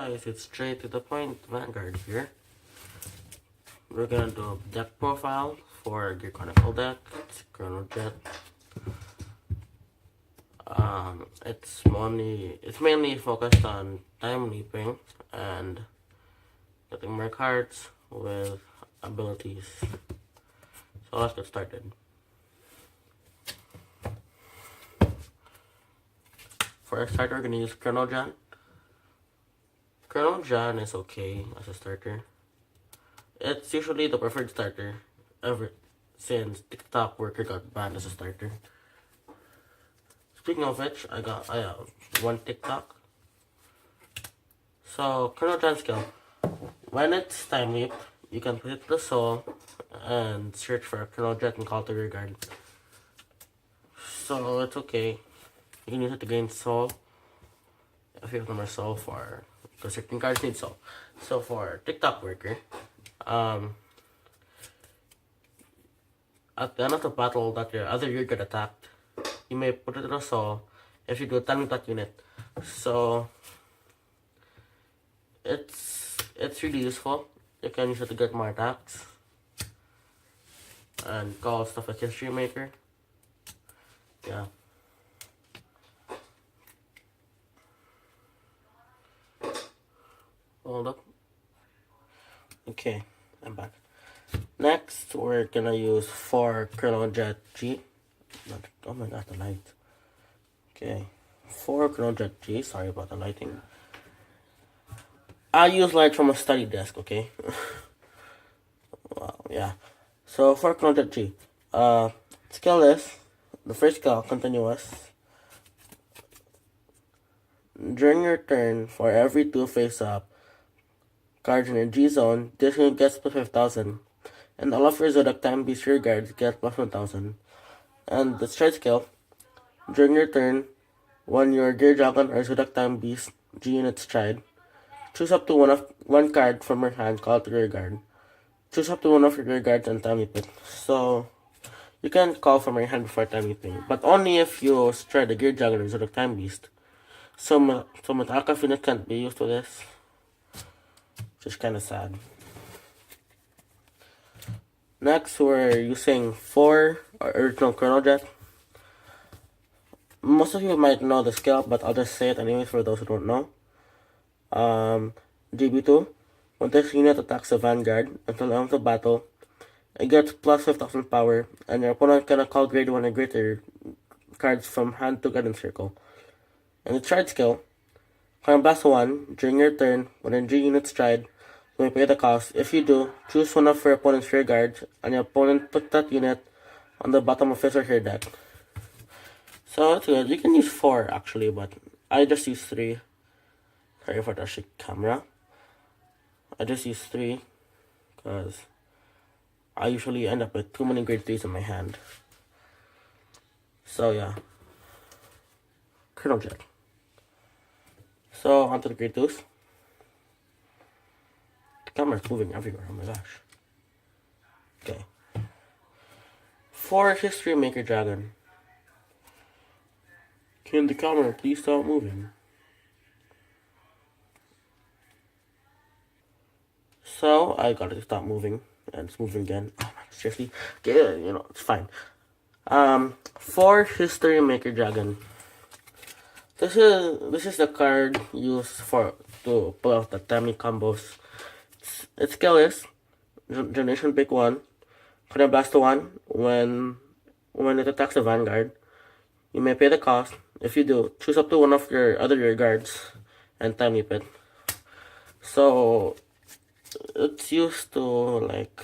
guys, it's straight to the point Vanguard here. We're gonna do a deck profile for the Chronicle deck. It's Chrono Jet. It's mainly focused on time leaping and getting more cards with abilities. So let's get started. For a starter, we're gonna use Chrono Jet. Chrono Jet is okay as a starter. It's usually the preferred starter ever since TikTok Worker got banned as a starter. Speaking of which, I have one TikTok. So Chrono Jet skill. When it's time leap, you can put it to the soul and search for a Chrono Jet and call to your guard. So it's okay. You can use it to gain soul. If you have more soul for, because certain cards need soul. So for TikTok Worker, at the end of the battle that your other unit get attacked, you may put it in a soul if you do time with that unit. So it's really useful. You can use it to get more attacks and call stuff like History Maker. Yeah. Hold up. Okay, I'm back. Next, we're gonna use 4 Chrono Jet G. Oh my god, the light. Okay, 4 Chrono Jet G. Sorry about the lighting. I use light from a study desk, okay? Wow, yeah. So, 4 Chrono Jet G. Skill is, the first skill, continuous. During your turn, for every 2 face-up cards in your G zone, this unit gets plus 5,000. And all of your Zodiac Time Beast rear guards get plus 1,000. And the stride skill, during your turn, when your Gear Dragon or Zodiac Time Beast G unit stride, choose up to one card from your hand called to your guard. Choose up to one of your rear guards and time leap it. So you can call from your hand before time leaping, but only if you stride the Gear Dragon or Zodiac Time Beast. So Mataka unit can't be used to this, which is kinda sad. Next, we're using 4 original Chrono Jet. Most of you might know the skill, but I'll just say it anyways for those who don't know. GB2, when this unit attacks the Vanguard until the end of the battle, it gets plus 5,000 power, and your opponent cannot call grade 1 and greater cards from hand to guidance circle. And the stride skill, Crown Blast 1, during your turn, when a G unit stride, you may pay the cost. If you do, choose one of your opponent's rear guards, and your opponent put that unit on the bottom of his or her deck. So it's good. You can use 4 actually, but I just use 3. Sorry for the shit camera. I just use 3 because I usually end up with too many grade 3s in my hand. So yeah. Chrono Jet. So onto the grade 2s. The camera's moving everywhere, oh my gosh. Okay. 4 History Maker Dragon. Can the camera please stop moving? So I got it to stop moving, and it's moving again. Oh my, seriously? Okay, you know, it's fine. 4 History Maker Dragon. This is the card used to pull out the timely combos. Its skill is Generation Pick 1. Could Blast 1 when it attacks the Vanguard. You may pay the cost. If you do, choose up to one of your other rear guards and time leap it. So it's used to like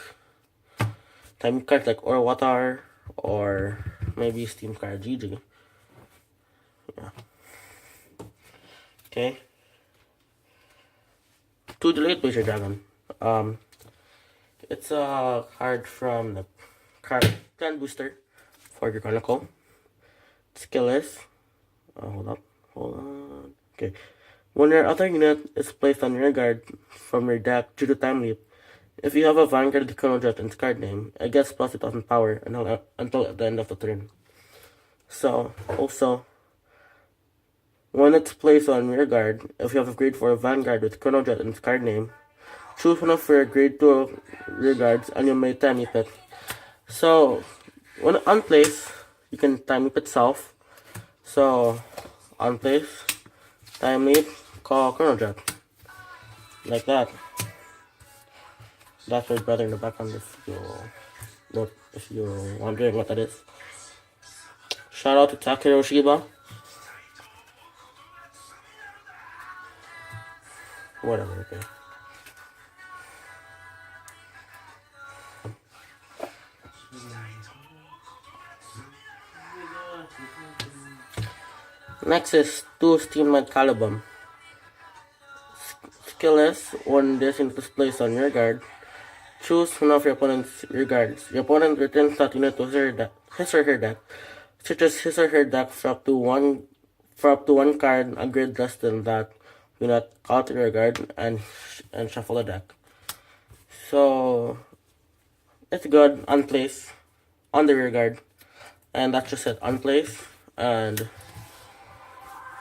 time cards like Orwatar or maybe Steam card GG. Yeah. Okay. 2 Delayed Blazer Dragon. It's a card from the clan booster for your Chronicle. Skill is, hold on. Okay, when your other unit is placed on your guard from your deck due to time leap, if you have a Vanguard Chrono Jet in its card name, it gets plus 2,000 power until the end of the turn. So also, When it's placed on rear guard, if you have a grade 4 Vanguard with Chrono Jet in its card name, choose one of your grade 2 rear guards and you may time it. So, when on place, you can time it itself. So, on place, time it, call Chrono Jet. Like that. That's your brother in the background if you're wondering what that is. Shout out to Takeru Shiba. Whatever, okay. Next is 2 Steam Light Calibum. Skill is, when this unit is placed on your guard, choose one of your opponent's rear guards. Your opponent returns that unit to his or her deck. Switches his or her deck for up to one card, a grade less than that unit out to your guard and shuffle the deck. So it's good on place, on the rear guard, and that's just it. On place, and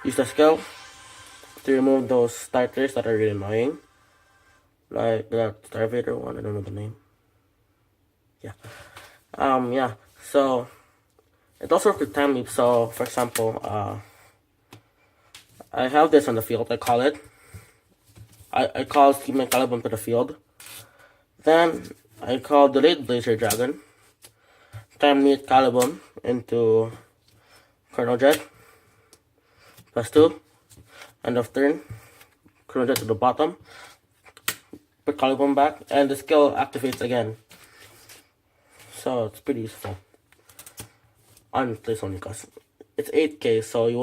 use the skill to remove those starters that are really annoying, like that Starvader one. I don't know the name. Yeah. So it also works with time leap. So for example, I have this on the field. I call it. I call Steam and Calibum to the field. Then I call Delayed Blazer Dragon. Time leap Calibum into Chrono Jet. +2. End of turn. Chrono Jet to the bottom. Put Calibum back, and the skill activates again. So it's pretty useful. On place only, cause it's 8K, so you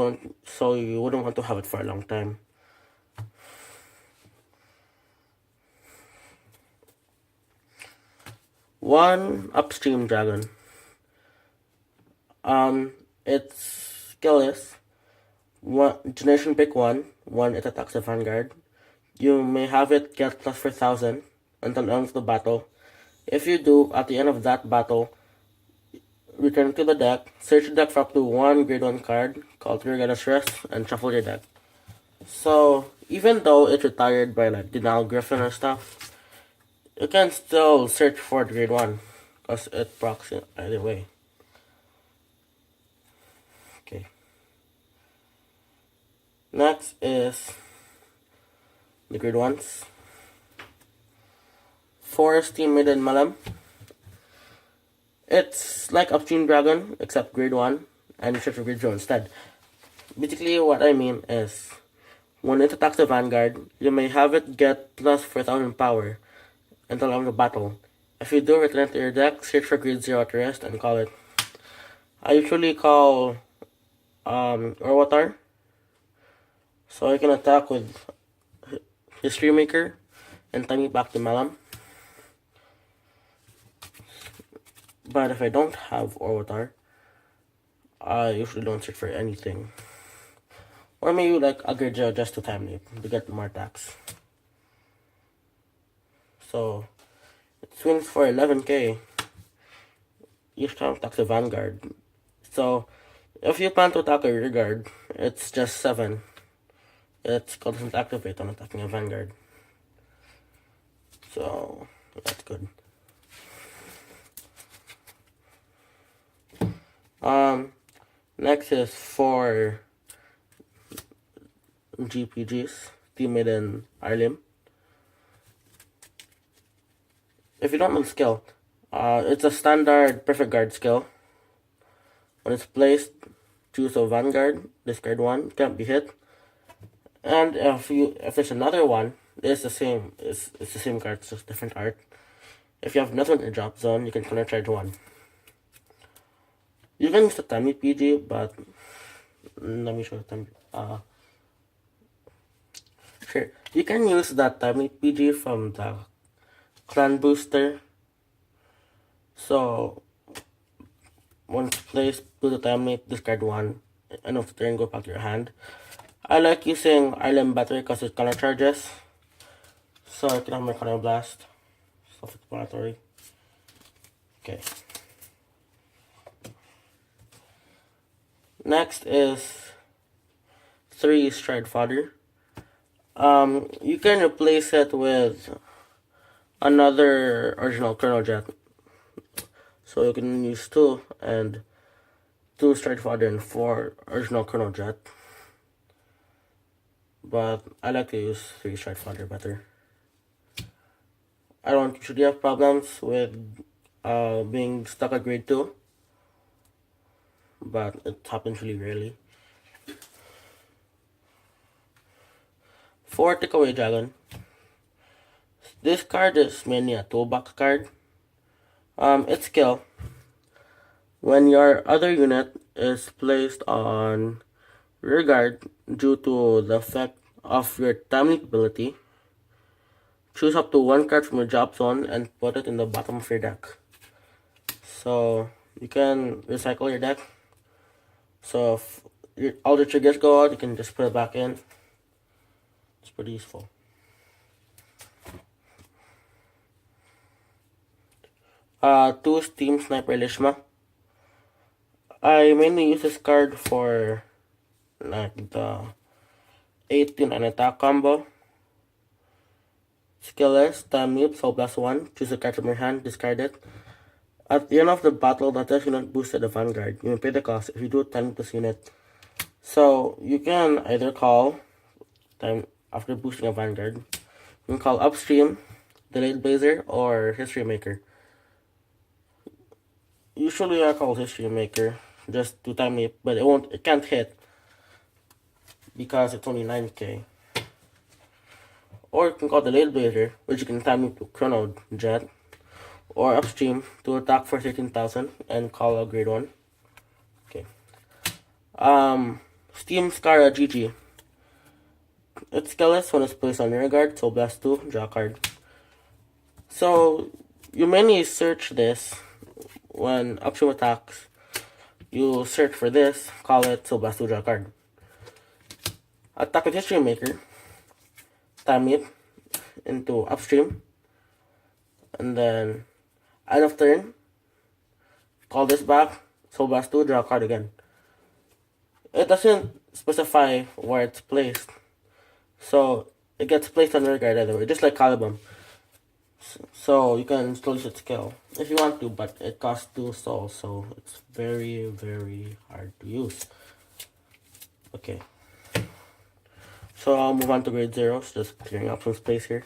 wouldn't want to have it for a long time. One Upstream Dragon. Its skill is Generation Pick 1. When it attacks the Vanguard, you may have it get +4000 until the end of the battle. If you do, at the end of that battle, return to the deck, search the deck for up to one grade 1 card, called Rear Guard Stress, and shuffle your deck. So, even though it's retired by like Denial Griffin or stuff, you can still search for the grade 1, because it procs it either way. Okay. Next is the grade 1s. 4 Steam Maiden Malam. It's like Upstream Dragon, except grade 1, and you search for grade 0 instead. Basically, what I mean is, when it attacks the Vanguard, you may have it get +4000 power until the end of the battle. If you do, return it to your deck, search for grade 0 at rest, and call it. I usually call Orwatar, so I can attack with History Maker and time it back to Malam. But if I don't have Orwatar, I usually don't search for anything. Or maybe like a grade 0 just to time leap to get more attacks. So it swings for 11k each time attacks the Vanguard. So if you plan to attack a rear guard, it's just 7. It doesn't activate on attacking a Vanguard. So that's good. Next is 4 GPGs, Team Maiden Arlim. If you don't know the skill, it's a standard perfect guard skill. When it's placed, choose a Vanguard, discard 1, can't be hit. And if there's another one, it's the same. It's the same card, it's just different art. If you have another one in your drop zone, you can counter charge 1. You can use the Tammy PG, but let me show you Tammy. Sure, you can use that Tammy PG from the clan booster. So once placed, do the Tammy, discard 1, end of the turn, go back to your hand. I like using Island Battery because it counter charges. So I can have my Counter Blast. Self-explanatory. Okay. Next is 3 stride fodder. You can replace it with another original Colonel Jet. So you can use 2 and 2 stride fodder and 4 original Colonel Jet. But I like to use 3 stride fodder better. I don't usually have problems with being stuck at grade 2, but it happens really rarely. 4 Takeaway Dragon. This card is mainly a toolbox card. Its skill: when your other unit is placed on rear guard due to the effect of your timely ability, choose up to 1 card from your drop zone and put it in the bottom of your deck. So you can recycle your deck. So if all the triggers go out, you can just put it back in. It's pretty useful. Two Steam Sniper Lishma. I mainly use this card for like the 18 and attack combo. Skill is time mute, so +1. Choose a card from your hand, discard it. At the end of the battle, that does unit boosted the Vanguard. You may pay the cost if you do time this unit. So you can either call time after boosting a Vanguard. You can call Upstream, Delayed Blazer, or History Maker. Usually I call History Maker just to time it, but it can't hit because it's only 9k. Or you can call Delayed Blazer, which you can time it to Chrono Jet, or Upstream to attack for 13,000 and call a grade 1. Okay. Steam Scara GG. It's skillless when it's placed on rear guard, so +2, draw a card. So you mainly search this when Upstream attacks. You search for this, call it, so +2, draw a card. Attack with History Maker, time it into Upstream, and then end of turn, call this back, so +2, draw a card again. It doesn't specify where it's placed, so it gets placed on rear guard either way, just like Caliban. So you can still use its skill if you want to, but it costs 2 souls, so it's very, very hard to use. Okay. So I'll move on to grade 0s, just clearing up some space here.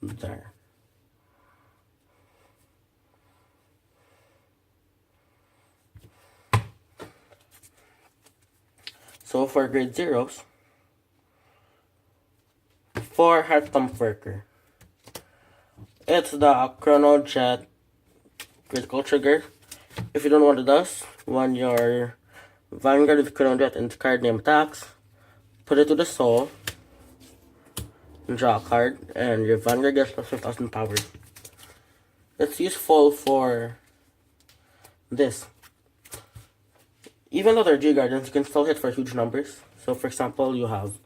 There. So for grade 0s, 4 Heart Thump Worker. It's the Chrono Jet critical trigger. If you don't know what it does, when your Vanguard with Chrono Jet and card name attacks, put it to the soul, draw a card, and your Vanguard gets +5,000 power. It's useful for this. Even though they're G Guardians, you can still hit for huge numbers. So for example, you have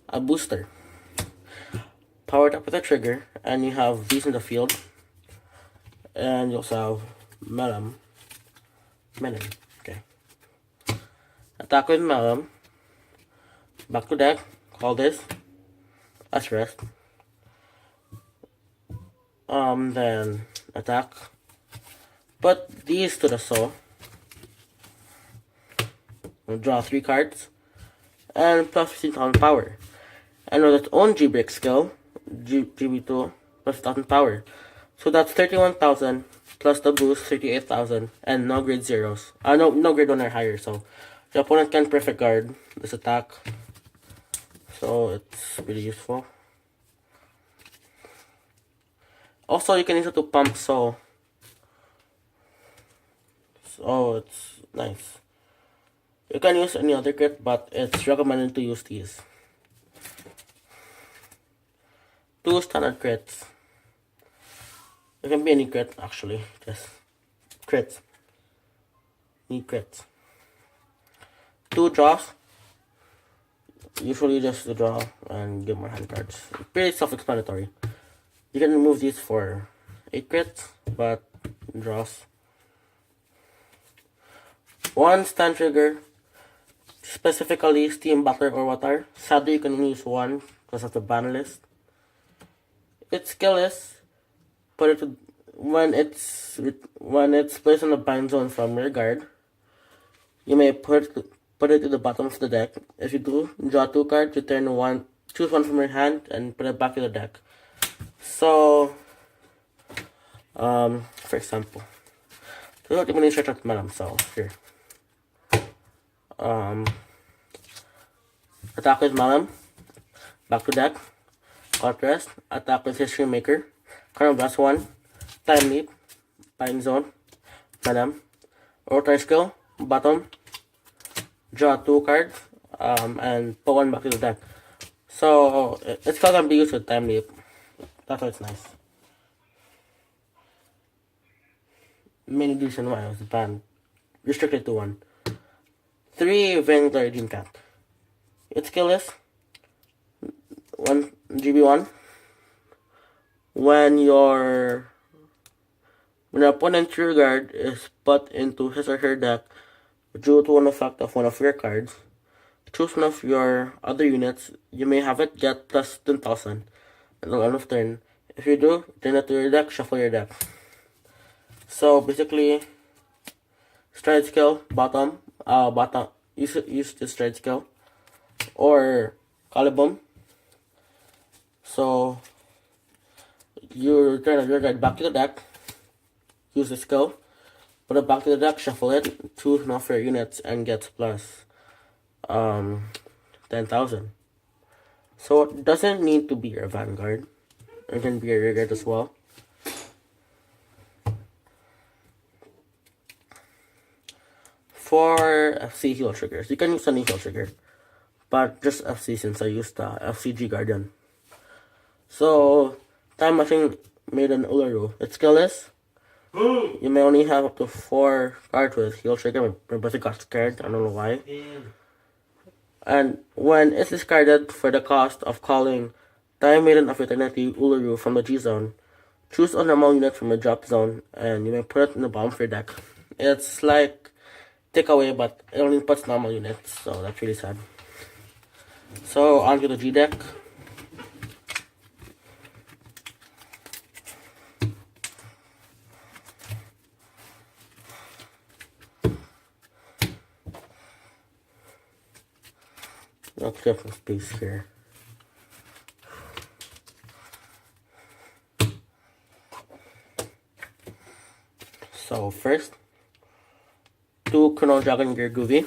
a booster powered up with a trigger, and you have these in the field. And you also have Melon. Okay. Attack with Melon. Back to deck. Call this as rest. Then attack. Put these to the soul. Draw 3 cards. And +15,000 power. And with its own G-Break skill, GB2, +1,000 power. So that's 31,000 plus the boost, 38,000, and no grade 0s. No grade 1 or higher, so the opponent can perfect guard this attack. So it's really useful. Also, you can use it to pump soul. So it's nice. You can use any other crit, but it's recommended to use these. 2 standard crits. It can be any crit, actually. Just crits. Need crits. 2 draws. Usually just to draw and get more hand cards. Pretty self-explanatory. You can remove these for 8 crits, but draws. 1 stand trigger, specifically Steam Battler or Watar. Sadly, you can only use 1 because of the ban list. Its skill is put it to, when it's placed in the bind zone from your guard. You may put it to the bottom of the deck. If you do, draw 2 cards, return 1, choose 1 from your hand, and put it back to the deck. So, for example, this is what I'm going to stretch out Madam. So, here. Attack with Malam, back to deck, Court Rest, attack with History Maker, Current Blast 1, Time Leap, Bind Zone, Madam, Rotary Skill, bottom, draw 2 cards, and put 1 back to the deck. So, it's still gonna be used with Time Leap. That's why it's nice. Main reason why it was banned. Restricted to 1. 3 Vanguard Dream Cat. Its skill is 1 GB1. When your opponent's rear guard is put into his or her deck due to an effect of one of your cards, choose one of your other units. You may have it get plus 10,000 at the end of turn. If you do, turn it to your deck, shuffle your deck. So basically, stride skill, bottom, use the stride skill, or Calibum. So you return your guard back to the deck, use the skill, put it back to the deck, shuffle it, choose one of your units, and get plus 10,000. So it doesn't need to be your Vanguard. It can be your rear guard as well. For FC heal triggers, you can use any heal trigger, but just FC since I used the FCG Guardian. So, Time Machine made an Uluru. Its skill is, you may only have up to 4 cards with heal trigger. My brother got scared, I don't know why. And when it's discarded for the cost of calling Time Maiden of Eternity Uluru from the G zone, choose a normal unit from your drop zone, and you may put it in the bottom of your deck. It's like takeaway, but it only puts normal units, so that's really sad. So, on to the G deck. I'll clear some space here. So first, 2 Chrono Dragon Gear Goovy.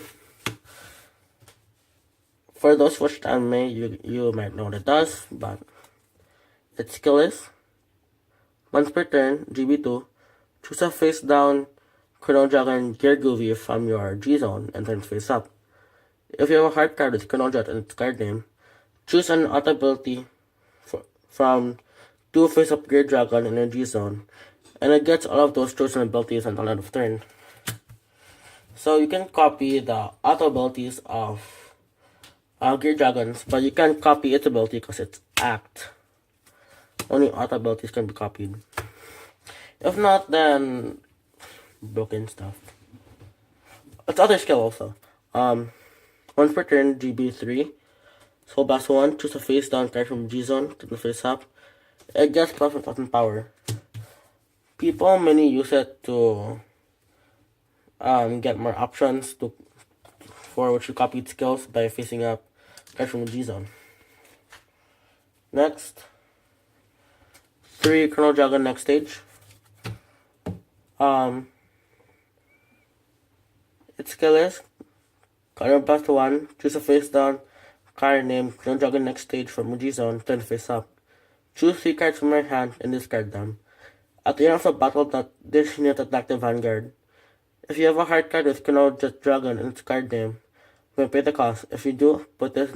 For those who watched anime, you might know what it does, but its skill is, once per turn, GB2, choose a face down Chrono Dragon Gear Goovy from your G zone and turn face up. If you have a hard card with Chrono Jet and its card name, choose an auto ability from 2 face up Gear Dragon in your G zone, and it gets all of those chosen abilities until end of turn. So you can copy the auto abilities of Gear Dragons, but you can't copy its ability because it's Act. Only auto abilities can be copied. If not, then broken stuff. It's other skill also. Once per turn, GB3. Soul Blast 1, choose a face down card from G zone to the face up. It gets plus 1,000 power. People mainly use it to get more options for which you copied skills by facing up cards from the G zone. Next, 3 Chrono Dragon next stage. Its skill is Card Blast 1, choose a face down card named Chrono Dragon next stage from G zone, turn face up. Choose 3 cards from your hand and discard them. At the end of the battle, this unit attack the Vanguard. If you have a hard card with Chrono Dragon and its card name, you may pay the cost. If you do, put this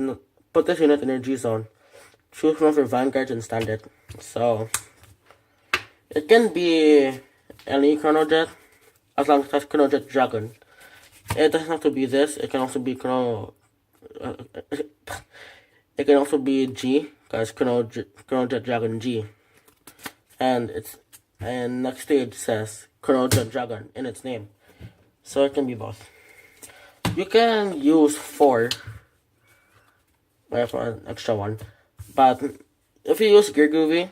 unit in your G zone. Choose one of your Vanguards and stand it. So, it can be any Chrono Jet, as long as it has Chrono Jet Dragon. It doesn't have to be this. It can also be it can also be G, because Chrono Jet Dragon G, and next stage says Chrono Jet Dragon in its name, so it can be both. You can use 4. I have an extra one, but if you use Gear Groovy,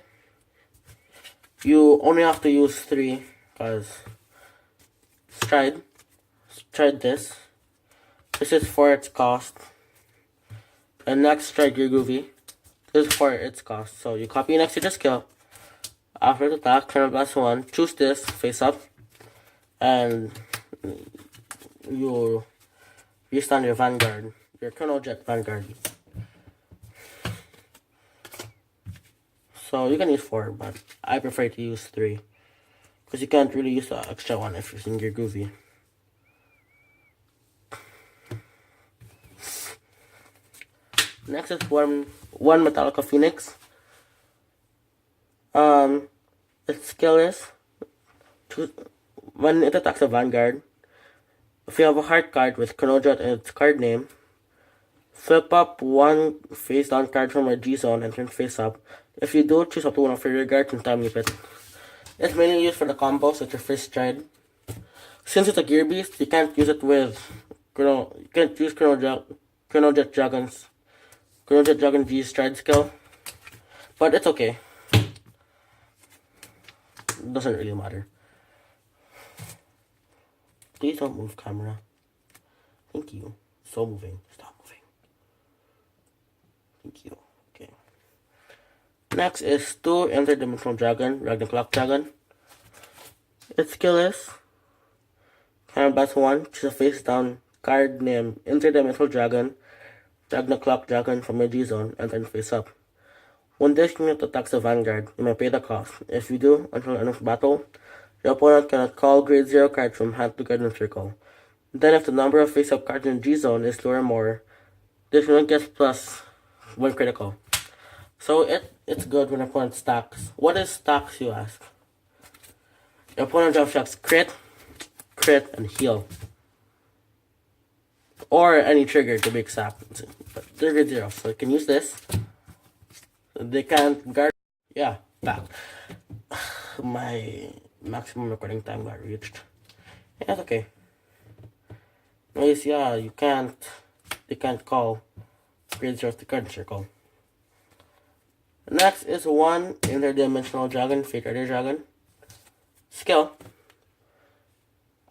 you only have to use 3, because tried this. This is for its cost. And next, try Gear Groovy. This is for its cost. So you copy next to the skill. After the attack, turn plus 1. Choose this face up, and you restart your Vanguard, your Chrono Jet Vanguard. So you can use 4, but I prefer to use 3, because you can't really use the extra one if you're using Gear Groovy. Next is one Metallica Phoenix. Its skill is when it attacks a Vanguard, if you have a heart card with Chrono Jet in its card name, flip up one face down card from a G zone and turn face up. If you do, choose up to one of your rear guards and time loop it. It's mainly used for the combos at your first stride. Since it's a Gear Beast, you can't use it with Chrono Jet Dragon G's stride skill, but it's okay. It doesn't really matter. Please don't move, camera. Thank you. So moving. Stop moving. Thank you. Okay. Next is 2 Interdimensional Dragon, Ragnarok Dragon. Its skill is Combat 1, choose a face down card named Interdimensional Dragon, Ragnarok Dragon from your G zone, and then face up. When this unit attacks the Vanguard, you may pay the cost. If you do, until the end of battle, your opponent cannot call grade 0 cards from hand to Guardian Circle. Then if the number of face-up cards in G zone is 2 or more, this unit gets plus 1 critical. So it's good when opponent stacks. What is stacks, you ask? Your opponent jump shocks crit, and heal. Or any trigger to be exact. But they're grade 0, so you can use this. They can't guard. Yeah, back. My maximum recording time got reached. Yeah, that's okay. Anyways, yeah, they can't call grade 0 to Guardian Circle. Next is 1 Interdimensional Dragon, Fate Rider Dragon. Skill.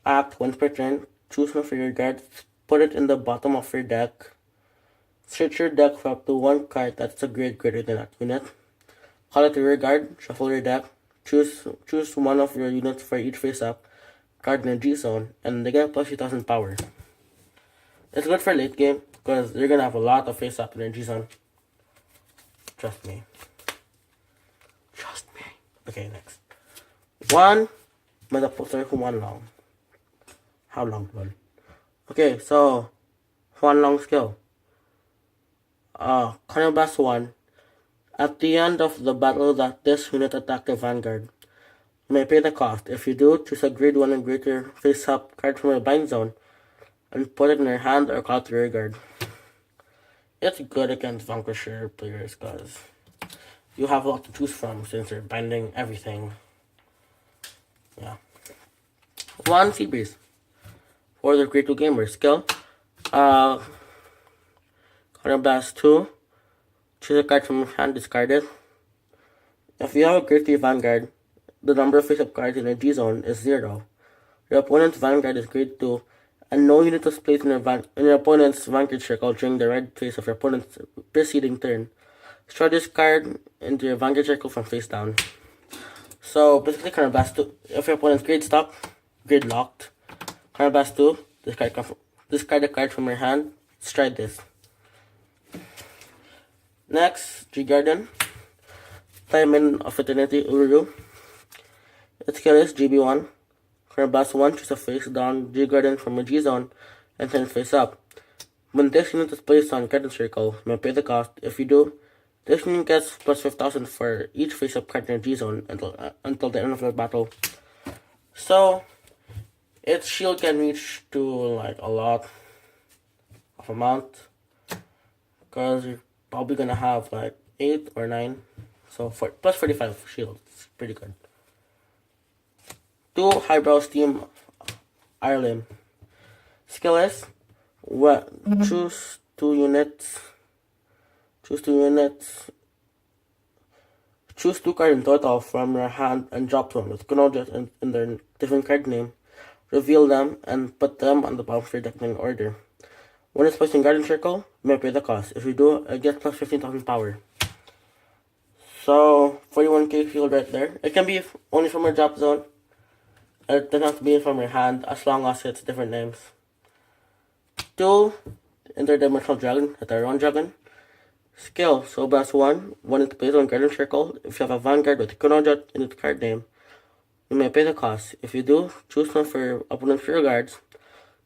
Act once per turn. Choose one for your guards. Put it in the bottom of your deck. Search your deck for up to 1 card that's a grade greater than that unit. Call it a rear guard. Shuffle your deck. Choose one of your units for each face up card in a G zone, and they get plus 3000 power. It's good for late game because you're gonna have a lot of face up in a G zone. Trust me. Okay, next. 1 Metaposer Huan Long. How long, one? Okay, so Huan Long skill. Carnival 1. At the end of the battle that this unit attacked the Vanguard, you may pay the cost. If you do, choose a grade 1 and greater face-up card from your bind zone and put it in your hand or call it to your guard. It's good against Vanquisher players because you have a lot to choose from since you're binding everything. Yeah. 1 Sea Breeze. For the grade 2 gamer skill. Blast 2. Choose a card from your hand, discard it. If you have a grade 3 Vanguard, the number of face-up cards in a G zone is 0. Your opponent's Vanguard is grade 2, and no unit was placed in your opponent's Vanguard circle during the red phase of your opponent's preceding turn. Store this card into your Vanguard circle from face down. So basically, Blast 2. If your opponent's grade locked, Blast 2, discard a card from your hand, stride this. Next, G-Garden. Diamond of Eternity Uru. Its skill is GB1. Blast 1, choose a face down G-Garden from a G-Zone and turn face up. When this unit is placed on Guardian Circle, you may pay the cost. If you do, this unit gets plus 5000 for each face-up card in a G-Zone until the end of the battle. So, its shield can reach to like a lot of amount, because you're probably gonna have like 8 or 9. So for plus 45 shield, it's pretty good. 2 highbrow steam Ireland. Skill is what? Choose 2 units. Choose 2 units. Choose 2 cards in total from your hand and drop them with Chronicle in their different card name. Reveal them and put them on the bottom of your deck in order. When it's placed in Garden Circle, you may pay the cost. If you do, it gets plus 15,000 power. So 41k field right there. It can be only from your drop zone. It doesn't have to be from your hand as long as it's different names. 2 interdimensional dragon, a Tyrone dragon. Skill, so best 1, when it's placed on Garden Circle, if you have a Vanguard with Chronicle in its card name, you may pay the cost. If you do, choose one for your opponent's rear guards.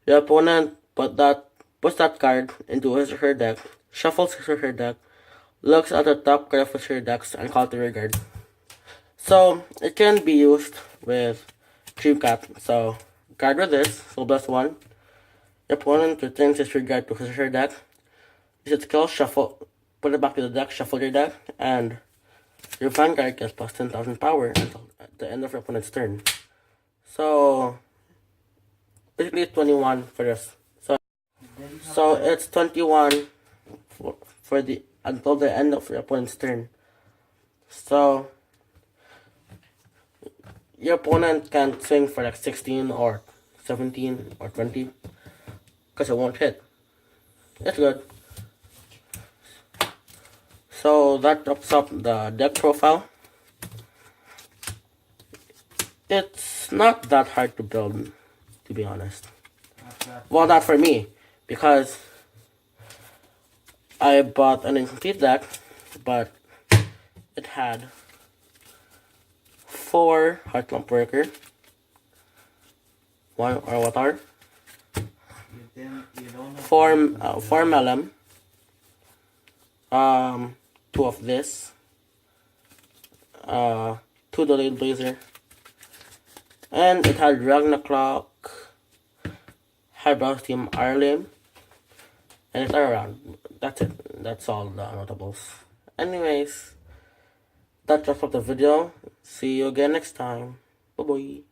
Your opponent puts that card into his or her deck, shuffles his or her deck, looks at the top card of his or her decks, and calls the rear guard. So it can be used with Dreamcat. So guard with this, so best 1. Your opponent returns his rear guard to his or her deck. Use its skill, shuffle, put it back to the deck, shuffle your deck, and your Vanguard gets plus 10,000 power until at the end of your opponent's turn. So basically it's 21 for this. So it's 21 for the until the end of your opponent's turn. So your opponent can swing for like 16 or 17 or 20 because it won't hit. It's good. So that wraps up the deck profile. It's not that hard to build, to be honest. Well, not for me, because I bought an incomplete deck, but it had 4 Heartlump Worker, 1 Avatar, 4 Melem, 2 of this, 2 Delayed Blazer, and it had Ragnarok, Highbrow Steam Ireland, and it's around. That's it. That's all the notables. Anyways, that wraps up the video. See you again next time. Bye bye.